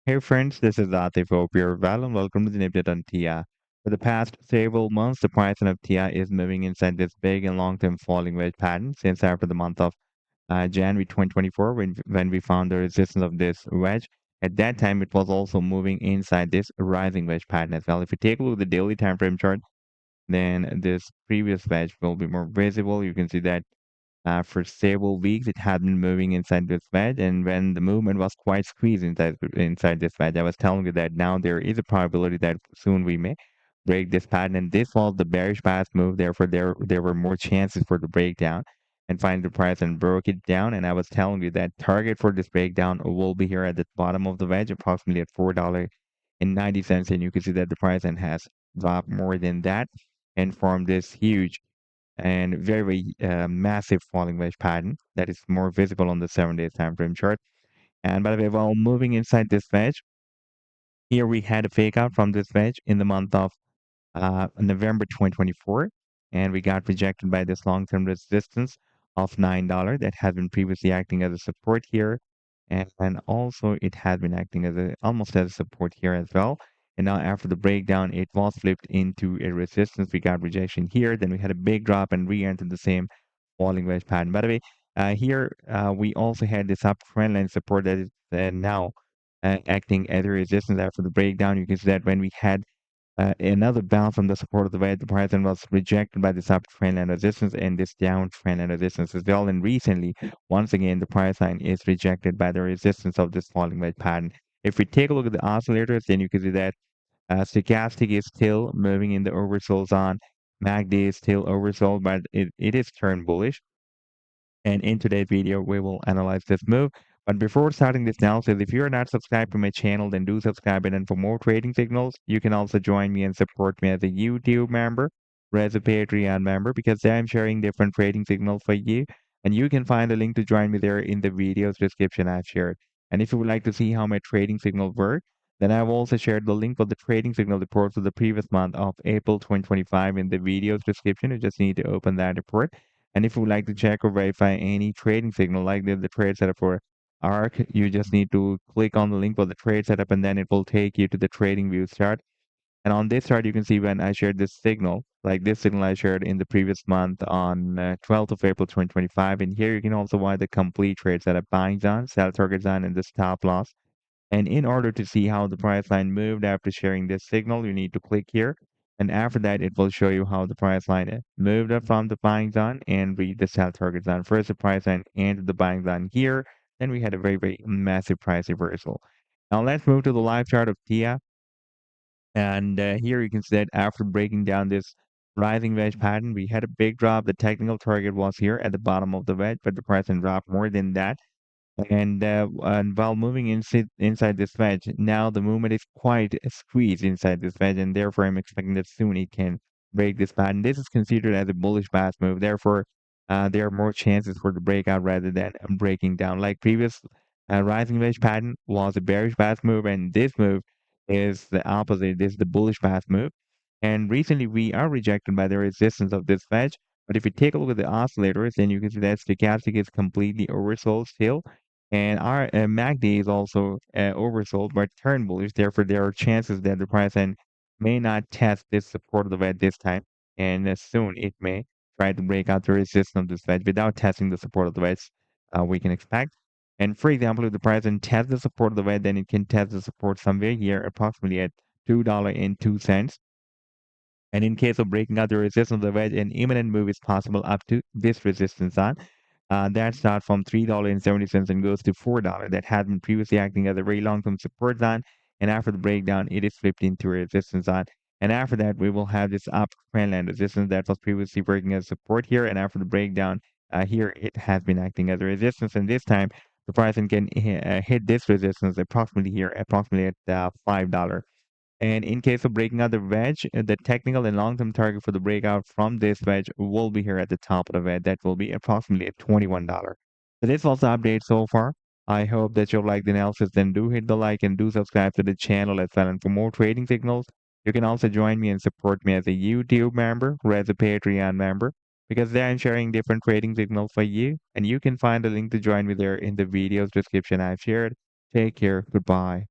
Hey friends, this is Atif. Hope you're well and welcome to the update on TIA. For the past several months, the price of TIA is moving inside this big and long-term falling wedge pattern since after the month of January 2024 when we found the resistance of this wedge. At that time, it was also moving inside this rising wedge pattern as well. If you take a look at the daily time frame chart, then this previous wedge will be more visible. You can see that for several weeks, it had been moving inside this wedge, and when the movement was quite squeezed inside this wedge, I was telling you that now there is a probability that soon we may break this pattern. And this was the bearish path move. Therefore, there were more chances for the breakdown and find the price and broke it down. And I was telling you that target for this breakdown will be here at the bottom of the wedge, approximately at $4.90. And you can see that the price and has dropped more than that and formed this huge and very massive falling wedge pattern that is more visible on the 7 days time frame chart. And by the way, while moving inside this wedge, here we had a fake out from this wedge in the month of November 2024, and we got rejected by this long-term resistance of $9 that has been previously acting as a support here, and also it had been acting as a almost as a support here as well. And now after the breakdown, it was flipped into a resistance. We got rejection here, then we had a big drop and re-entered the same falling wedge pattern. By the way, here we also had this uptrend line support that is now acting as a resistance after the breakdown. You can see that when we had another bounce from the support of the wedge, the price then was rejected by this uptrend line resistance and this downtrend line resistance as well. And recently, once again, the price line is rejected by the resistance of this falling wedge pattern. If we take a look at the oscillators, then you can see that stochastic is still moving in the oversold zone. MACD is still oversold, but it is turned bullish. And in today's video, we will analyze this move. But before starting this analysis, if you are not subscribed to my channel, then do subscribe. And for more trading signals, you can also join me and support me as a YouTube member or as a Patreon member because there I'm sharing different trading signals for you. And you can find a link to join me there in the video's description I've shared. And if you would like to see how my trading signals work, then I've also shared the link for the trading signal report for the previous month of April 2025 in the video's description. You just need to open that report. And if you would like to check or verify any trading signal like the trade setup for ARC, you just need to click on the link for the trade setup and then it will take you to the TradingView chart. And on this chart, you can see when I shared this signal, like this signal I shared in the previous month on 12th of April 2025. And here you can also find the complete trade setup, buying zone, sell target zone, and the stop loss. And in order to see how the price line moved after sharing this signal, you need to click here. And after that, it will show you how the price line moved up from the buying zone and read the sell target zone. First, the price line entered the buying zone here. Then we had a very massive price reversal. Now let's move to the live chart of TIA. And here you can see that after breaking down this rising wedge pattern, we had a big drop. The technical target was here at the bottom of the wedge, but the price then dropped more than that. And while moving inside this wedge, now the movement is quite squeezed inside this wedge, and therefore I'm expecting that soon it can break this pattern. This is considered as a bullish path move. Therefore, there are more chances for the breakout rather than breaking down. Like previous rising wedge pattern was a bearish path move, and this move is the opposite. This is the bullish path move. And recently, we are rejected by the resistance of this wedge. But if you take a look at the oscillators, then you can see that stochastic is completely oversold still. And our MACD is also oversold but turned bullish. Therefore, there are chances that the price end may not test this support of the wedge this time. And soon it may try to break out the resistance of this wedge without testing the support of the wedge we can expect. And for example, if the price end tests the support of the wedge, then it can test the support somewhere here, approximately at $2.02. And in case of breaking out the resistance of the wedge, an imminent move is possible up to this resistance zone. That starts from $3.70 and goes to $4. That had been previously acting as a very long-term support zone. And after the breakdown, it is flipped into a resistance zone. And after that, we will have this up trend line resistance that was previously working as support here. And after the breakdown, here it has been acting as a resistance. And this time, the price can hit this resistance approximately here, approximately at $5. And in case of breaking out the wedge, the technical and long-term target for the breakout from this wedge will be here at the top of the wedge. That will be approximately at $21. So this was the update so far. I hope that you like the analysis. Then do hit the like and do subscribe to the channel as well. And for more trading signals, you can also join me and support me as a YouTube member or as a Patreon member because there I'm sharing different trading signals for you. And you can find a link to join me there in the video's description I've shared. Take care. Goodbye.